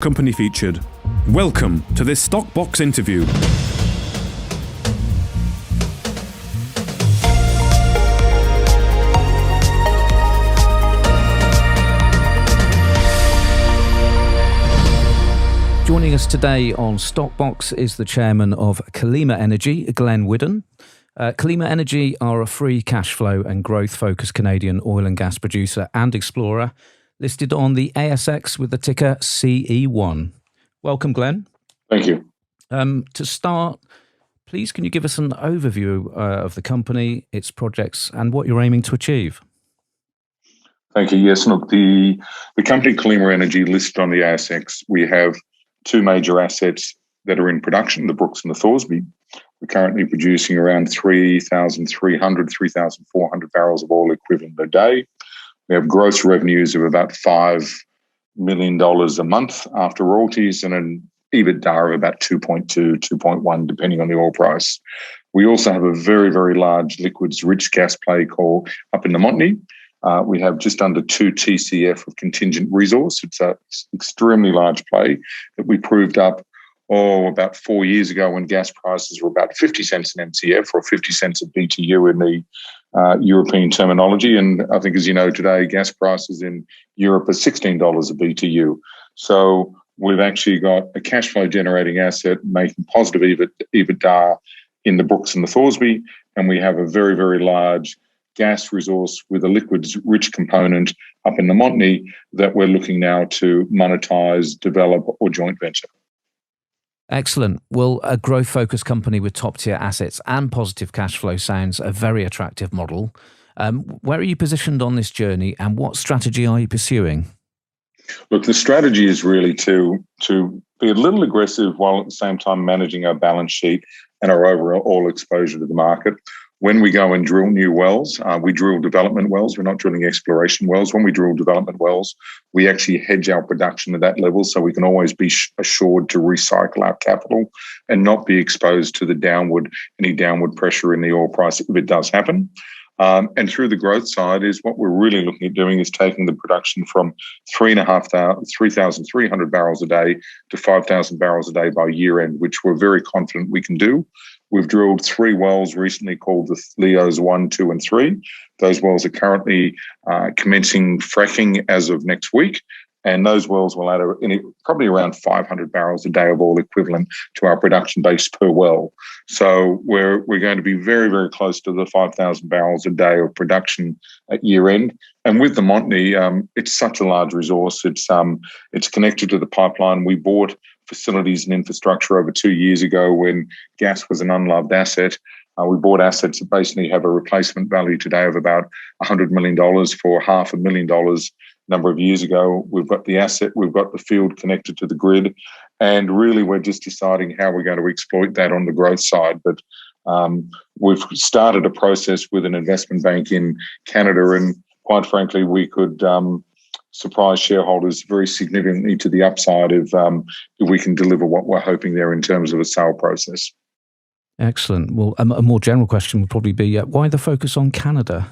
Company featured. Welcome to this Stockbox interview. Joining us today on Stockbox is the chairman of Calima Energy, Glenn Whiddon. Calima Energy are a free cash flow and growth-focused Canadian oil and gas producer and explorer, listed on the ASX with the ticker CE1. Welcome, Glenn. Thank you. To start, please can you give us an overview of the company, its projects, and what you're aiming to achieve? Thank you. Yes, look, the company Calima Energy listed on the ASX. We have two major assets that are in production, the Brooks and the Thorsby. We're currently producing around 3,300, 3,400 barrels of oil equivalent a day. We have gross revenues of about $5 million a month after royalties and an EBITDA of about 2.2, 2.1, depending on the oil price. We also have a very, very large liquids-rich gas play called up in the Montney. We have just under 2 TCF of contingent resource. It's an extremely large play that we proved up about 4 years ago when gas prices were about 50 cents an MCF or 50 cents a BTU in the European terminology. And I think, as you know, today gas prices in Europe are $16 a BTU. So we've actually got a cash flow generating asset making positive EBITDA in the Brooks and the Thorsby. And we have a very, very large gas resource with a liquids rich component up in the Montney that we're looking now to monetize, develop, or joint venture. Excellent. Well, a growth-focused company with top-tier assets and positive cash flow sounds a very attractive model. Where are you positioned on this journey, and what strategy are you pursuing? Look, the strategy is really to be a little aggressive while at the same time managing our balance sheet and our overall exposure to the market. When we go and drill new wells, we drill development wells. We're not drilling exploration wells. When we drill development wells, we actually hedge our production at that level so we can always be assured to recycle our capital and not be exposed to any downward pressure in the oil price if it does happen. And through the growth side is what we're really looking at doing is taking the production from 3,300 barrels a day to 5,000 barrels a day by year end, which we're very confident we can do. We've drilled 3 wells recently called the Leos 1, 2, and 3. Those wells are currently commencing fracking as of next week. And those wells will add probably around 500 barrels a day of oil equivalent to our production base per well. So we're going to be very, very close to the 5,000 barrels a day of production at year end. And with the Montney, it's such a large resource. It's connected to the pipeline. We bought facilities and infrastructure over 2 years ago when gas was an unloved asset. We bought assets that basically have a replacement value today of about $100 million for $500,000 number of years ago. We've got the asset, we've got the field connected to the grid, and really we're just deciding how we're going to exploit that on the growth side. But we've started a process with an investment bank in Canada, and quite frankly, we could surprise shareholders very significantly to the upside if we can deliver what we're hoping there in terms of a sale process. Excellent. Well, a more general question would probably be, why the focus on Canada?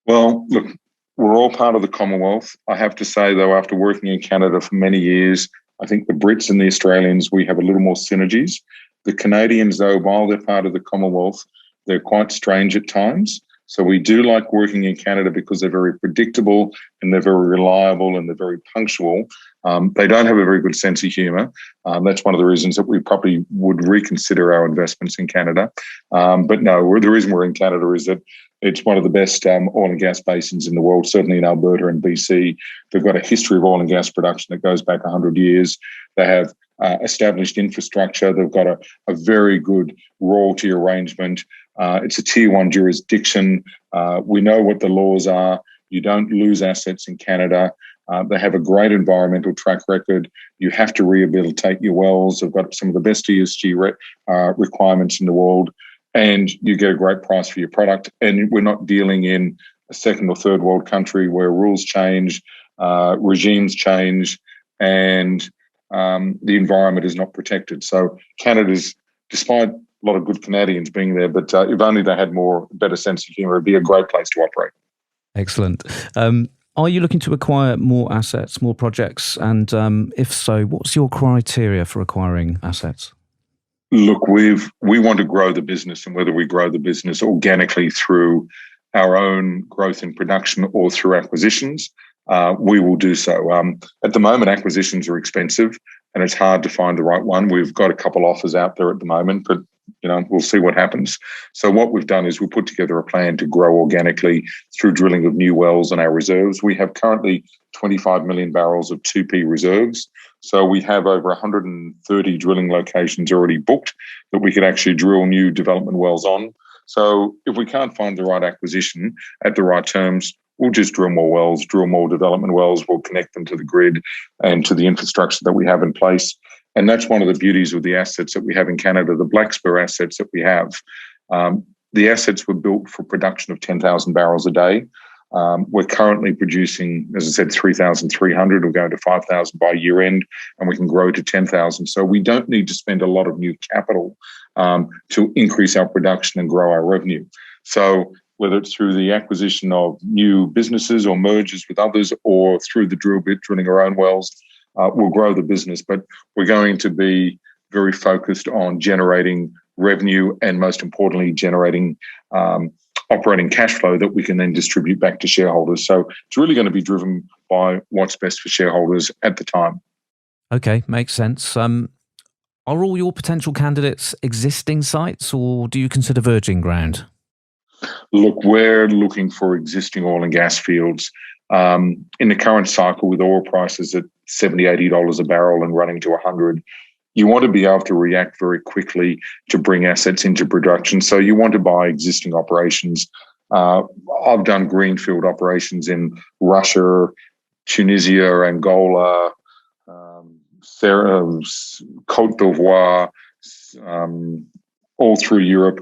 Well, look, we're all part of the Commonwealth. I have to say, though, after working in Canada for many years, I think the Brits and the Australians, we have a little more synergies. The Canadians, though, while they're part of the Commonwealth, they're quite strange at times. So we do like working in Canada because they're very predictable and they're very reliable and they're very punctual. They don't have a very good sense of humour. That's one of the reasons that we probably would reconsider our investments in Canada. But no, the reason we're in Canada is that it's one of the best oil and gas basins in the world, certainly in Alberta and BC. They've got a history of oil and gas production that goes back 100 years. They have established infrastructure. They've got a very good royalty arrangement. It's a tier 1 jurisdiction. We know what the laws are. You don't lose assets in Canada. They have a great environmental track record. You have to rehabilitate your wells. They've got some of the best ESG requirements in the world, and you get a great price for your product. And we're not dealing in a second or third world country where rules change, regimes change, and the environment is not protected. So Canada's, despite a lot of good Canadians being there, but if only they had better sense of humour, it'd be a great place to operate. Excellent. Are you looking to acquire more assets, more projects? And if so, what's your criteria for acquiring assets? Look, we want to grow the business, and whether we grow the business organically through our own growth in production or through acquisitions, we will do so. At the moment, acquisitions are expensive, and it's hard to find the right one. We've got a couple offers out there at the moment, but we'll see what happens. So what we've done is we put together a plan to grow organically through drilling of new wells on our reserves. We have currently 25 million barrels of 2P reserves. So we have over 130 drilling locations already booked that we could actually drill new development wells on. So if we can't find the right acquisition at the right terms, we'll just drill more wells, drill more development wells. We'll connect them to the grid and to the infrastructure that we have in place. And that's one of the beauties of the assets that we have in Canada, the Black Spur assets that we have. The assets were built for production of 10,000 barrels a day. We're currently producing, as I said, 3,300. We're going to 5,000 by year end, and we can grow to 10,000. So we don't need to spend a lot of new capital to increase our production and grow our revenue. So whether it's through the acquisition of new businesses or mergers with others, or through the drill bit, drilling our own wells, we'll grow the business. But we're going to be very focused on generating revenue and, most importantly, generating operating cash flow that we can then distribute back to shareholders. So it's really going to be driven by what's best for shareholders at the time. Okay, makes sense. Are all your potential candidates existing sites, or do you consider virgin ground? Look, we're looking for existing oil and gas fields. In the current cycle, with oil prices at $70, $80 a barrel and running to 100, you want to be able to react very quickly to bring assets into production. So you want to buy existing operations. I've done greenfield operations in Russia, Tunisia, Angola, Côte d'Ivoire, all through Europe.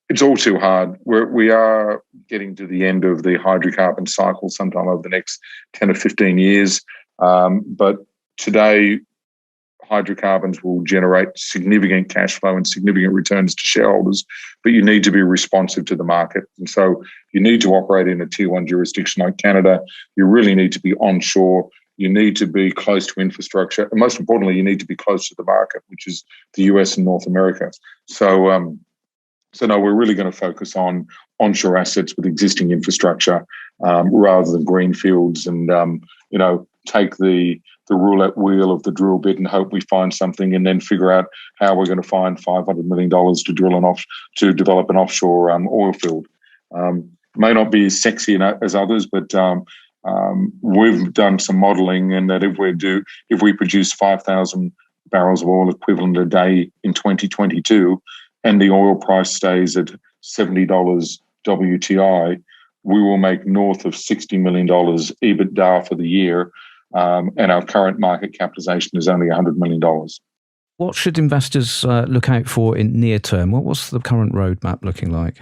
It's all too hard. We are getting to the end of the hydrocarbon cycle sometime over the next 10 or 15 years. But today, hydrocarbons will generate significant cash flow and significant returns to shareholders, but you need to be responsive to the market. And so you need to operate in a tier one jurisdiction like Canada. You really need to be onshore. You need to be close to infrastructure. And most importantly, you need to be close to the market, which is the US and North America. So no, we're really going to focus on onshore assets with existing infrastructure rather than greenfields and, take the roulette wheel of the drill bit and hope we find something and then figure out how we're going to find $500 million to develop an offshore oil field. May not be as sexy as others, but we've done some modelling, and that if we produce 5,000 barrels of oil equivalent a day in 2022, and the oil price stays at $70 WTI, we will make north of $60 million EBITDA for the year, and our current market capitalization is only $100 million. What should investors look out for in near term? What's the current roadmap looking like?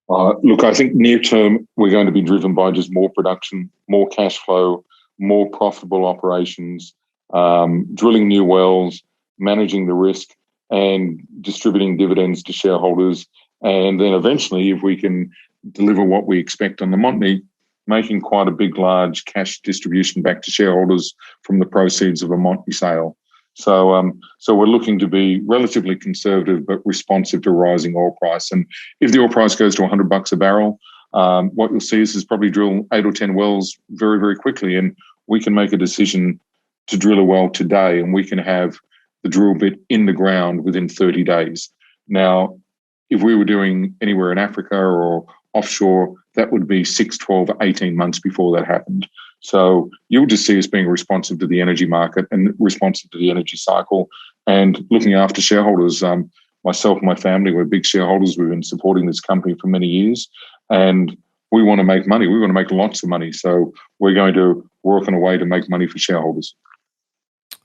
Look, I think near term, we're going to be driven by just more production, more cash flow, more profitable operations, drilling new wells, managing the risk, and distributing dividends to shareholders. And then eventually, if we can deliver what we expect on the Montney, making quite a big, large cash distribution back to shareholders from the proceeds of a Montney sale. So we're looking to be relatively conservative but responsive to rising oil price. And if the oil price goes to $100 a barrel, what you'll see is probably drill 8 or 10 wells very, very quickly. And we can make a decision to drill a well today, and we can have the drill bit in the ground within 30 days. Now, if we were doing anywhere in Africa or offshore, that would be 6, 12, 18 months before that happened. So you'll just see us being responsive to the energy market and responsive to the energy cycle and looking after shareholders. Myself and my family, we're big shareholders. We've been supporting this company for many years, and we want to make money. We want to make lots of money. So we're going to work on a way to make money for shareholders.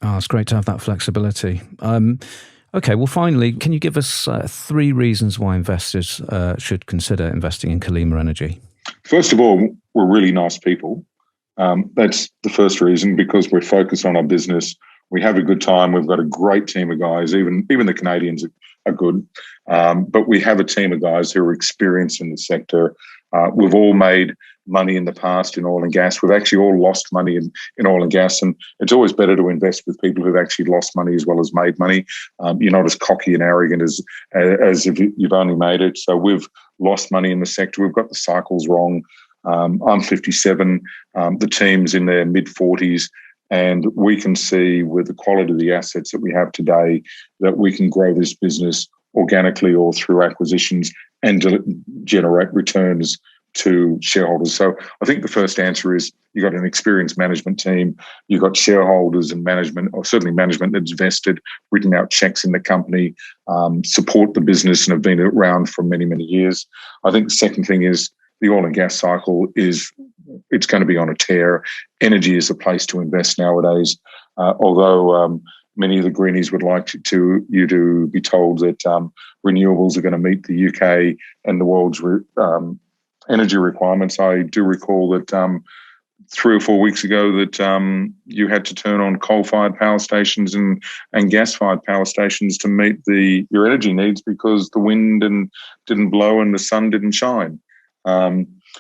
Oh, it's great to have that flexibility. Okay, well, finally, can you give us 3 reasons why investors should consider investing in Calima Energy? First of all, we're really nice people. That's the first reason, because we're focused on our business. We have a good time. We've got a great team of guys. Even the Canadians are good. But we have a team of guys who are experienced in the sector. We've all made money in the past in oil and gas. We've actually all lost money in oil and gas, and it's always better to invest with people who've actually lost money as well as made money. You're not as cocky and arrogant as if you've only made it. So we've lost money in the sector. We've got the cycles wrong. I'm 57. The team's in their mid-40s. And we can see with the quality of the assets that we have today that we can grow this business organically or through acquisitions and generate returns to shareholders. So I think the first answer is you've got an experienced management team, you've got shareholders and management, or certainly management that's vested, written out checks in the company, support the business and have been around for many, many years. I think the second thing is the oil and gas cycle it's going to be on a tear. Energy is a place to invest nowadays, although many of the greenies would like you to be told that renewables are going to meet the UK and the world's energy requirements. I do recall that 3 or 4 weeks ago that you had to turn on coal-fired power stations and gas-fired power stations to meet your energy needs because the wind didn't blow and the sun didn't shine.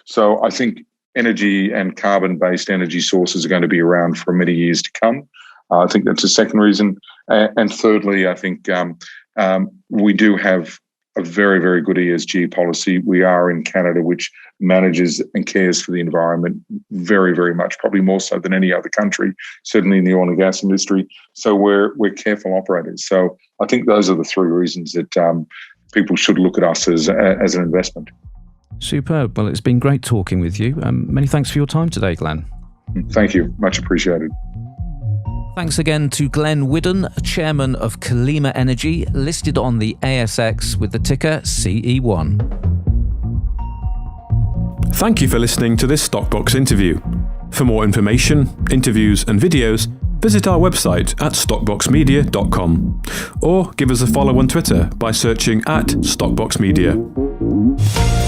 So I think energy and carbon-based energy sources are going to be around for many years to come. I think that's the second reason. And thirdly, I think we do have a very, very good ESG policy. We are in Canada, which manages and cares for the environment very, very much, probably more so than any other country, certainly in the oil and gas industry. So we're careful operators. So I think those are the three reasons that people should look at us as an investment. Superb. Well, it's been great talking with you. Many thanks for your time today, Glenn. Thank you. Much appreciated. Thanks again to Glenn Whiddon, Chairman of Calima Energy, listed on the ASX with the ticker CE1. Thank you for listening to this Stockbox interview. For more information, interviews and videos, visit our website at stockboxmedia.com or give us a follow on Twitter by searching @StockboxMedia.